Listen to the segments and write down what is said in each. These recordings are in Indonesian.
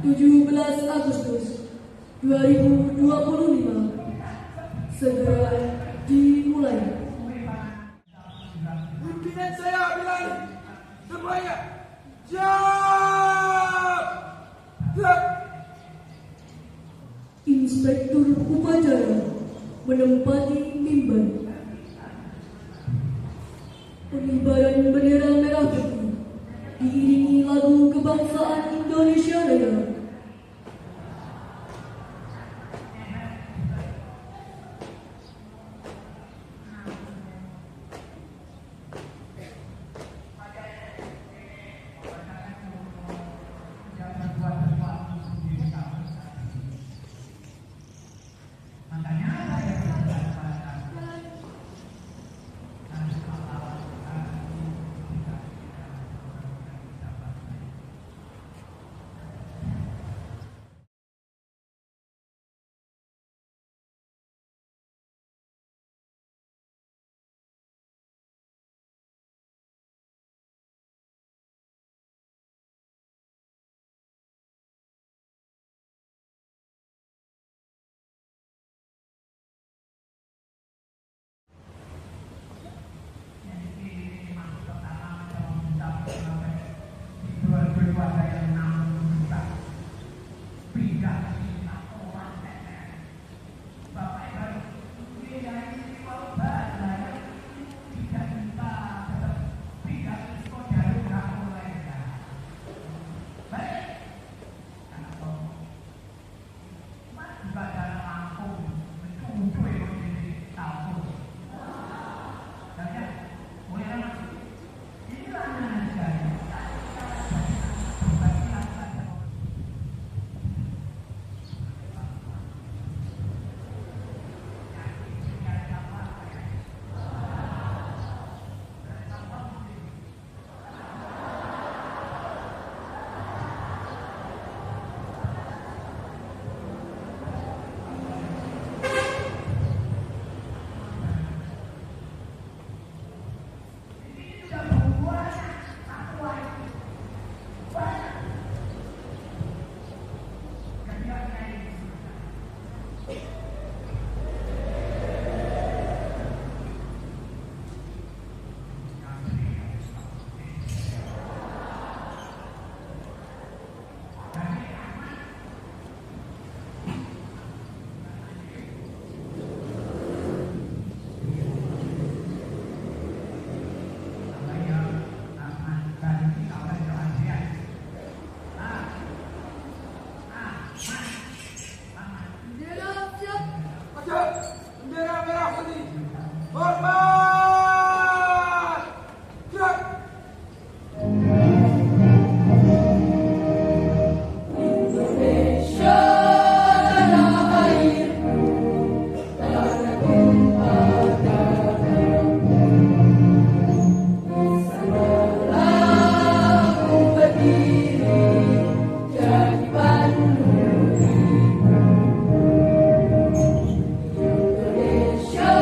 17 Agustus 2025 segera dimulai. Pimpinan saya bilang semuanya siap. Inspektur upacara menempati mimbar. Pengibaran bendera merah putih diiringi lagu kebangsaan Indonesia Raya. Bendera merah putih. Hormat. Siap. Indonesia tanah airku, tanah tumpah darahku. Sanalah aku berdiri jadi pandu hidupku. Indonesia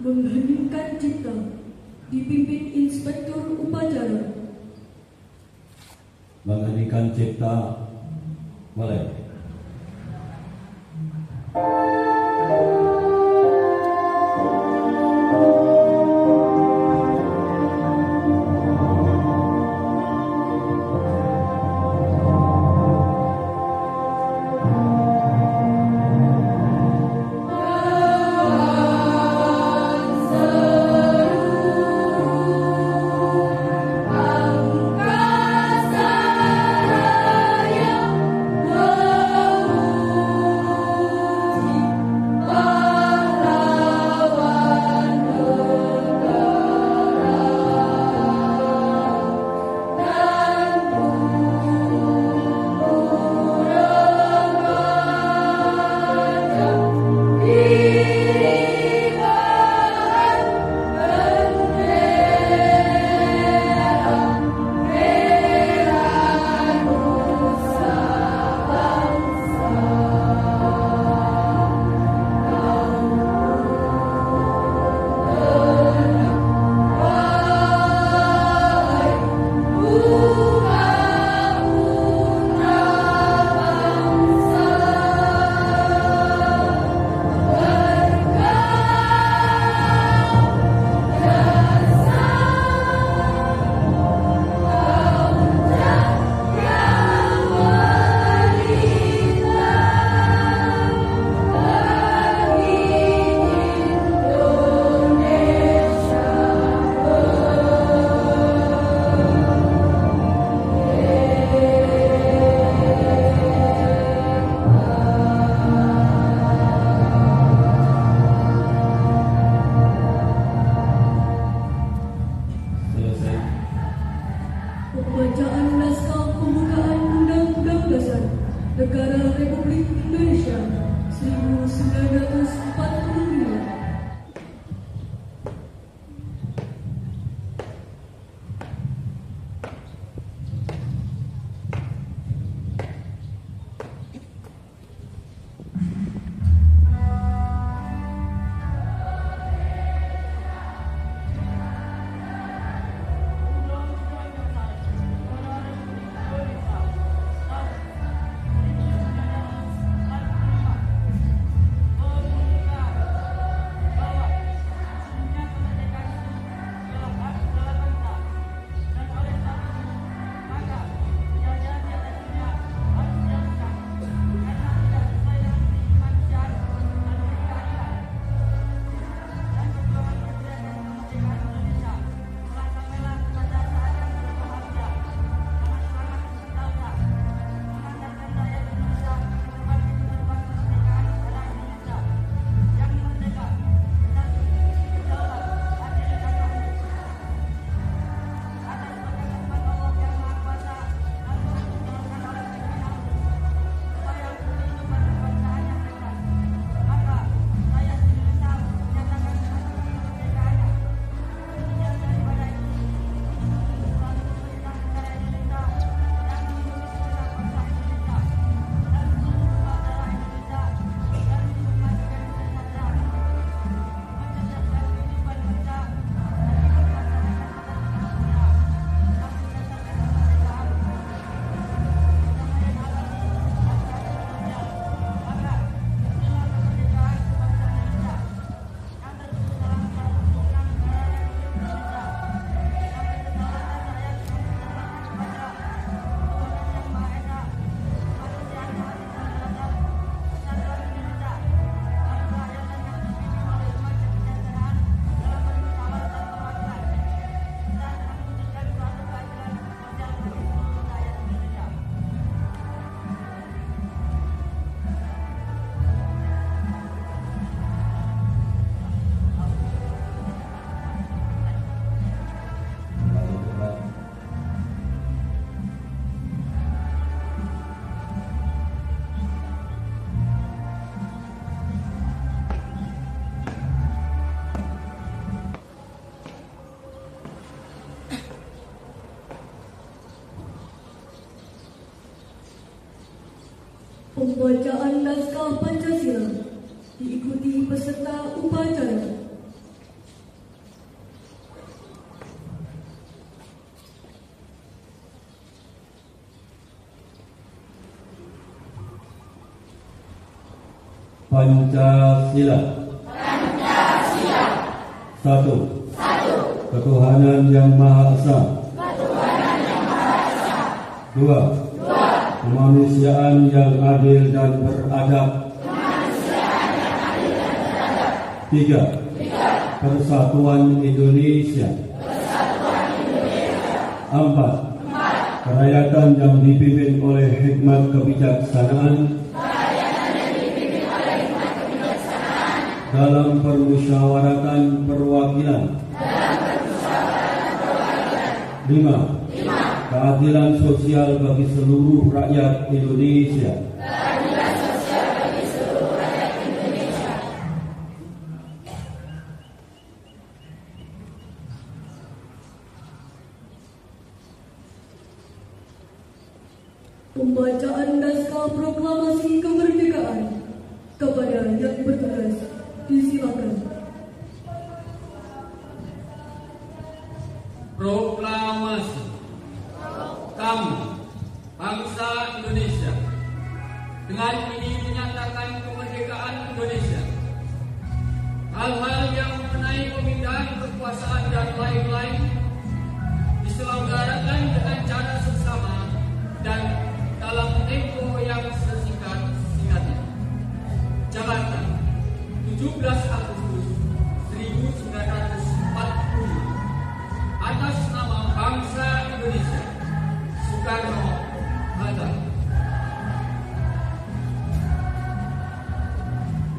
Mengheningkan cipta dipimpin Inspektur Upacara. Mengheningkan cipta mulai. Pembacaan naskah pembukaan Undang-Undang Dasar Negara Republik Indonesia 1945. Pembacaan naskah Pancasila diikuti peserta upacara. Pancasila. Satu. Ketuhanan Yang Maha Esa. Dua. Kemanusiaan yang adil dan beradab. Tiga. Persatuan Indonesia. Empat. Kerakyatan yang dipimpin oleh hikmat kebijaksanaan dalam permusyawaratan perwakilan. Lima. Keadilan sosial bagi seluruh rakyat Indonesia. Pembacaan naskah proklamasi kemerdekaan kepada yang bertugas disilakan. Proklamasi. Kami, bangsa Indonesia, dengan ini menyatakan kemerdekaan Indonesia. Hal-hal yang mengenai pemindahan kekuasaan dan lain-lain diselenggarakan dengan cara seksama dan dalam tempo yang sesingkat-singkatnya. Jakarta, 17 Agustus 1940. Atas nama bangsa Indonesia, Soekarno-Hatta.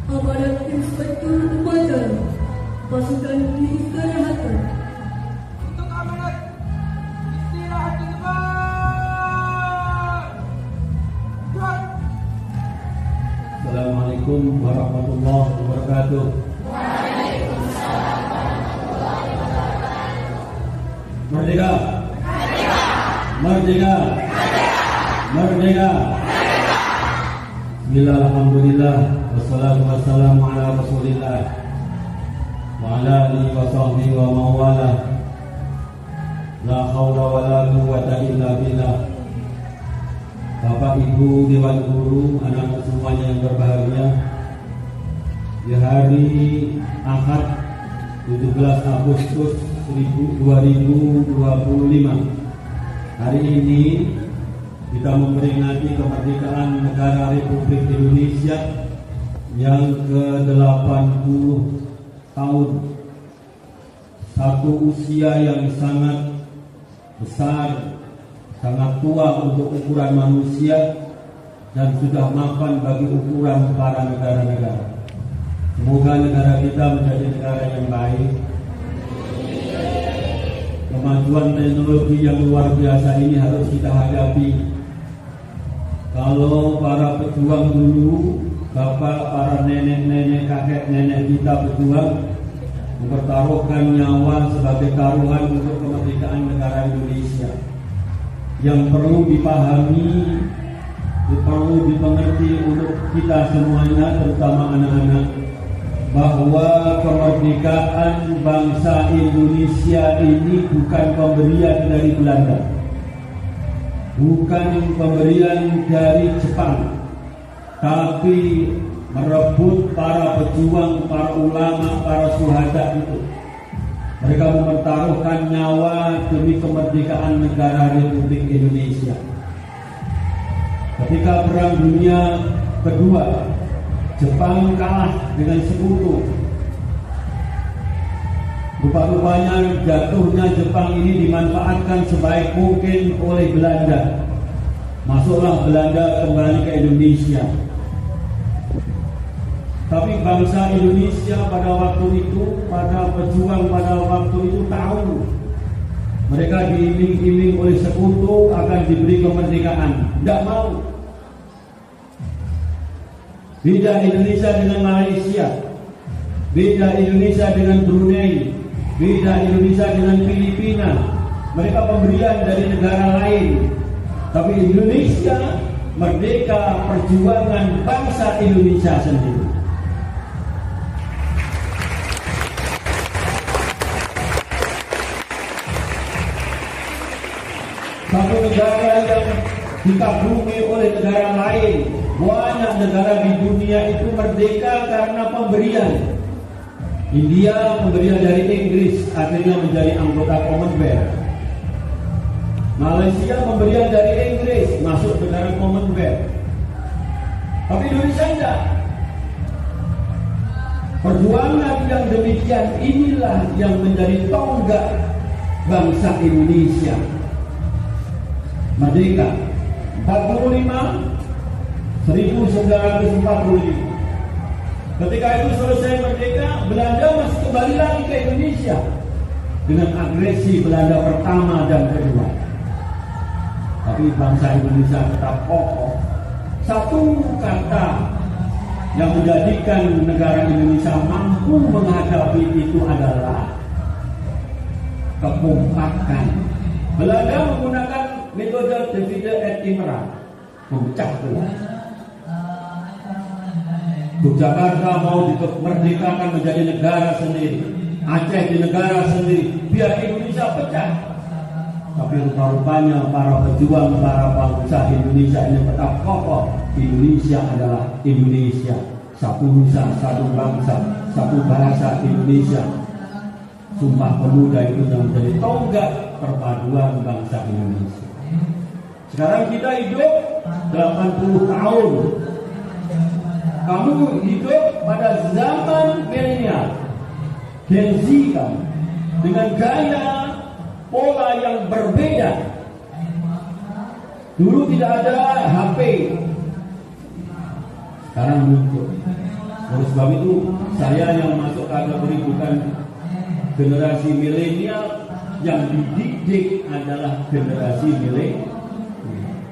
Amanat Inspektur Upacara Pasukan diistirahatkan. Untuk amanat istirahat di depan. Gerak. Assalamualaikum warahmatullahi wabarakatuh. Merdeka! Merdeka! Merdeka! Bismillah, alhamdulillah, wassalatu wassalamu ala rasulillah wa ala alihi wa sahbihi wa mawala. La hawla wa la quwwata illa billah. Bapak Ibu Dewan Guru, anak-anak semuanya yang berbahagia, di hari Ahad 17 Agustus 2025, hari ini kita memperingati kemerdekaan negara Republik Indonesia yang ke-80 tahun. Satu usia yang sangat besar, sangat tua untuk ukuran manusia dan sudah mapan bagi ukuran para negara-negara. Semoga negara kita menjadi negara yang baik. Kemajuan teknologi yang luar biasa ini harus kita hadapi. Kalau para pejuang dulu, para nenek-nenek, kakek nenek kita berjuang, mempertaruhkan nyawa sebagai taruhan untuk kemerdekaan negara Indonesia. Yang perlu dipahami, perlu dimengerti untuk kita semuanya, terutama anak-anak, bahwa kemerdekaan bangsa Indonesia ini bukan pemberian dari Belanda, bukan pemberian dari Jepang, tapi merebut para pejuang, para ulama, para syuhada itu. Mereka mempertaruhkan nyawa demi kemerdekaan negara Republik Indonesia. Ketika Perang Dunia Kedua, Jepang kalah dengan sekutu. Rupa-rupanya jatuhnya Jepang ini dimanfaatkan sebaik mungkin oleh Belanda. Masuklah Belanda kembali ke Indonesia. Tapi bangsa Indonesia pada waktu itu, pada pejuang pada waktu itu tahu mereka diiming-iming oleh sekutu akan diberi kemerdekaan. Tidak mau. Beda Indonesia dengan Malaysia, beda Indonesia dengan Brunei, beda Indonesia dengan Filipina. Mereka pemberian dari negara lain. Tapi Indonesia merdeka perjuangan bangsa Indonesia sendiri. Satu negara yang dikagumi oleh negara lain. Banyak negara di dunia itu merdeka karena pemberian. India pemberian dari Inggris akhirnya menjadi anggota Commonwealth. Malaysia pemberian dari Inggris masuk ke dalam Commonwealth. Tapi Indonesia tidak. Perjuangan yang demikian inilah yang menjadi tonggak bangsa Indonesia. Merdeka 1945. Ketika itu selesai merdeka, Belanda masih kembali lagi ke Indonesia dengan agresi Belanda pertama dan kedua. Tapi bangsa Indonesia tetap kokoh. Satu kata yang menjadikan negara Indonesia mampu menghadapi itu adalah kekompakan. Belanda menggunakan metode divide et impera, memecah belah. Yogyakarta mau dimerdekakan menjadi negara sendiri, Aceh di negara sendiri, biar Indonesia pecah. Tapi rupa-rupanya para pejuang, para bangsa Indonesia ini tetap kokoh. Indonesia adalah Indonesia, satu nusa, satu bangsa, satu bahasa Indonesia. Sumpah Pemuda itu yang menjadi tonggak perpaduan bangsa Indonesia. Sekarang kita hidup 80 tahun. Kamu hidup pada zaman milenial, Gen Z kan, dengan gaya pola yang berbeda. Dulu tidak ada HP, sekarang muncul. Oleh sebab itu saya yang masuk kategori bukan generasi milenial, yang dididik adalah generasi milenial.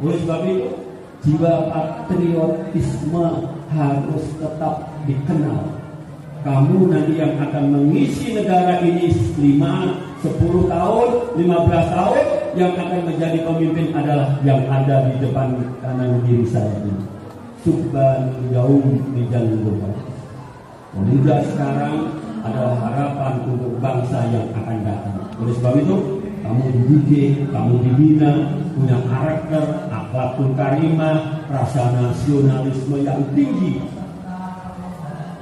Oleh sebab itu jiwa patriotisme harus tetap dikenal. Kamu nanti yang akan mengisi negara ini 5, 10 tahun, 15 tahun, yang akan menjadi pemimpin adalah yang ada di depan kanan kiri saya ini. Subhanallah yaum mijalluha. Pemuda sekarang adalah harapan untuk bangsa yang akan datang. Oleh sebab itu, kamu dididik, kamu dibina, punya karakter, akhlakul karimah, rasa nasionalisme yang tinggi.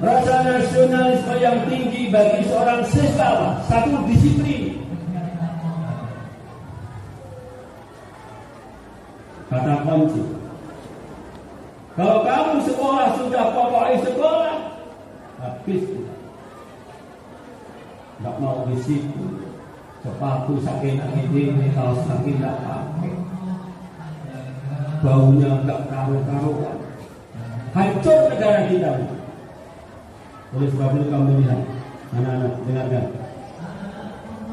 Rasa nasionalisme yang tinggi bagi seorang siswa, satu disiplin. Kata kunci. Kalau kamu sekolah sudah pokoknya sekolah, habis. Tidak mau disiplin. Sepatu sakit ini, kaos sakit tidak pakai. Baunya tidak karu-karuan. Hancur negara kita. Oleh sebab itu kamu lihat, anak-anak dengarkan.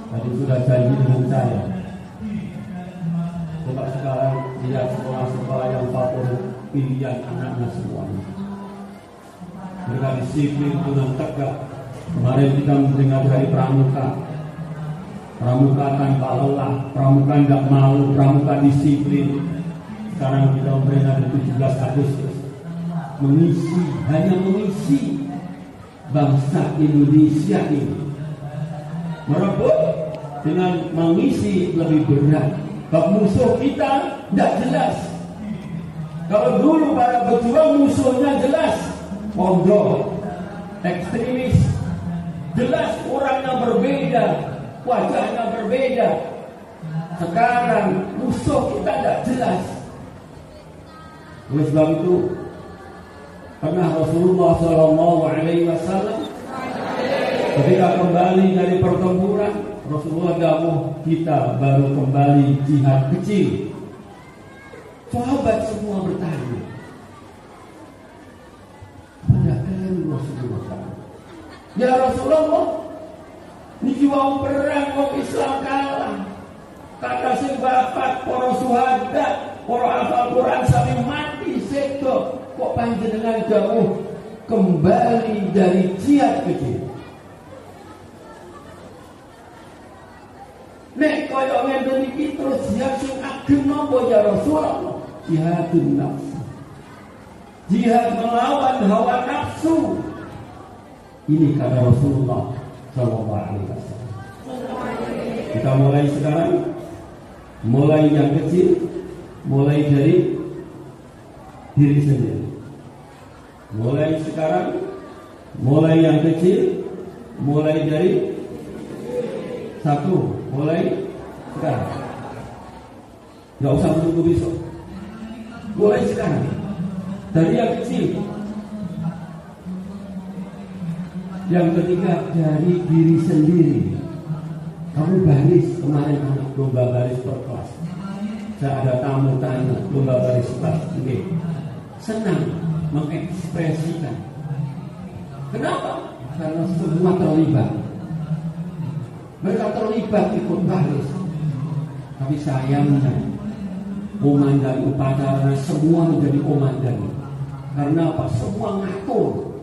Tadi sudah janji dengan saya. Coba sekarang lihat sekolah-sekolah yang favorit pilihan anak-anak semuanya. Mereka disiplin dengan tegak. Kemarin kita mendengar dari pramuka. Pramuka tanpa lelah, pramuka tidak malu, pramuka disiplin. Sekarang kita memperingati 17 Agustus. Hanya mengisi bangsa Indonesia ini. Merebut dengan mengisi lebih berat. Bab musuh kita tidak jelas. Kalau dulu para pejuang musuhnya jelas, pondok, ekstremis, jelas orangnya berbeda, wajahnya berbeda. Sekarang musuh kita tidak jelas. Oleh sebab itu, pernah Rasulullah SAW ketika kembali dari pertempuran, Rasulullah dawuh kita baru kembali jihad kecil. Sahabat semua bertanya, pada kalian Rasulullah, ya Rasulullah, niki wong perang wong Islam kalah. Kata sing bapak para syuhada, para hafal Quran sampai mati sedo, kok panjenengan dawuh kembali dari jihad kecil. Nek kaya ngene iki terus jihad sing ageng napa ya Rasulullah? Jihadun nafsu. Jihad melawan hawa nafsu. Ini kata Rasulullah sallallahu alaihi wasallam. Kita mulai sekarang, mulai yang kecil, mulai dari diri sendiri. Mulai sekarang, mulai yang kecil, mulai dari satu, mulai sekarang. Nggak usah menunggu besok. Mulai sekarang, dari yang kecil. Yang ketiga, dari diri sendiri. Kamu baris kemarin anak lomba baris per kelas. Saya ada tamu tanya lomba baris kelas. Oke. Senang mengekspresikan. Kenapa? Karena semua terlibat. Mereka terlibat ikut baris. Tapi sayangnya komandan upacara semua menjadi komandan. Karena apa? Semua ngatur.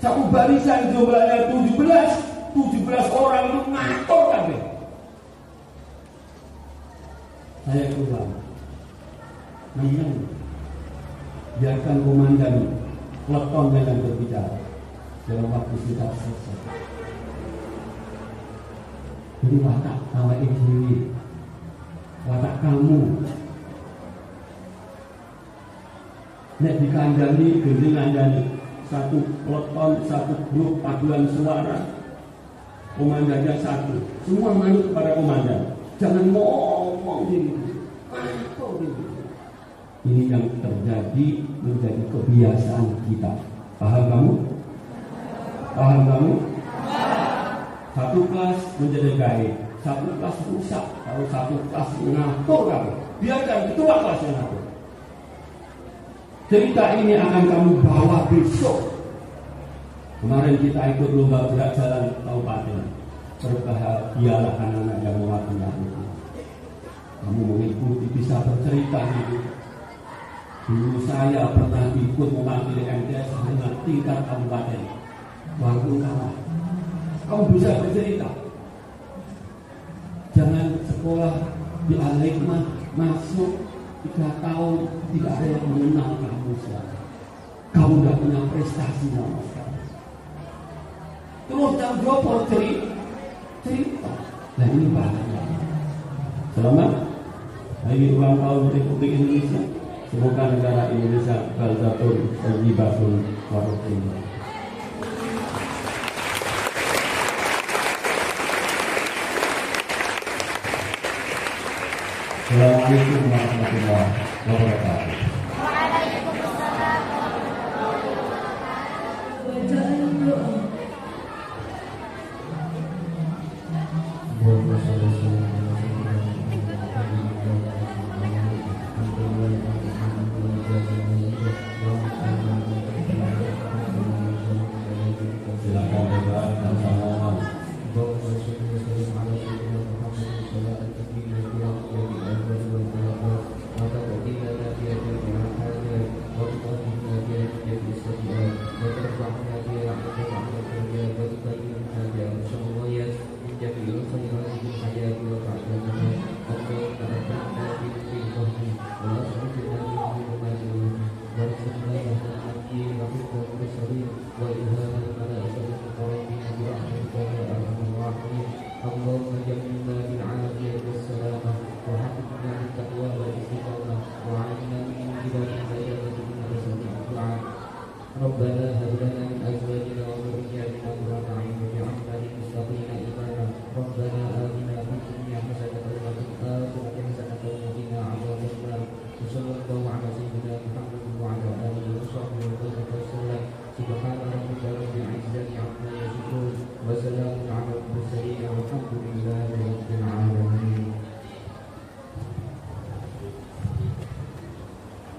Satu barisan jumlahnya 17 orang itu ngatur kabeh. Saya ulang. Biarkan komandan peleton yang berbicara dalam waktu sekitar selesai. Jadi watak awak ini, watak kamu. Nek dikandani, gendeng andani. Satu peleton, satu grup paduan suara. Komandannya satu. Semua manut kepada komandan. Jangan ngomong gini. Ini yang terjadi menjadi kebiasaan kita. Paham kamu? Paham kamu? Satu kelas menjadi baik, satu kelas rusak, kalau satu kelas ngatur kamu. Biarkan ketua kelas yang ngatur. Cerita ini akan kamu bawa besok. Kemarin kita ikut lomba gerak jalan kabupaten. Berbahagialah anak-anak yang mewakili itu. Kamu mengikuti bisa bercerita gitu. Dulu saya pernah ikut mewakili MTS dengan tingkat kabupaten. Waktu kamu bisa bercerita. Jangan sekolah di Al-Hikmah masuk 3 tahun tidak ada yang mengenal kamu siapa. Kamu tidak punya prestasi sama sekali. Terus jam 20 cerita. Nah ini bahaya. Selamat hari ulang tahun Republik Indonesia. Semoga negara Indonesia baldatun thayyibatun warahmatullahi. Assalamualaikum warahmatullahi wabarakatuh.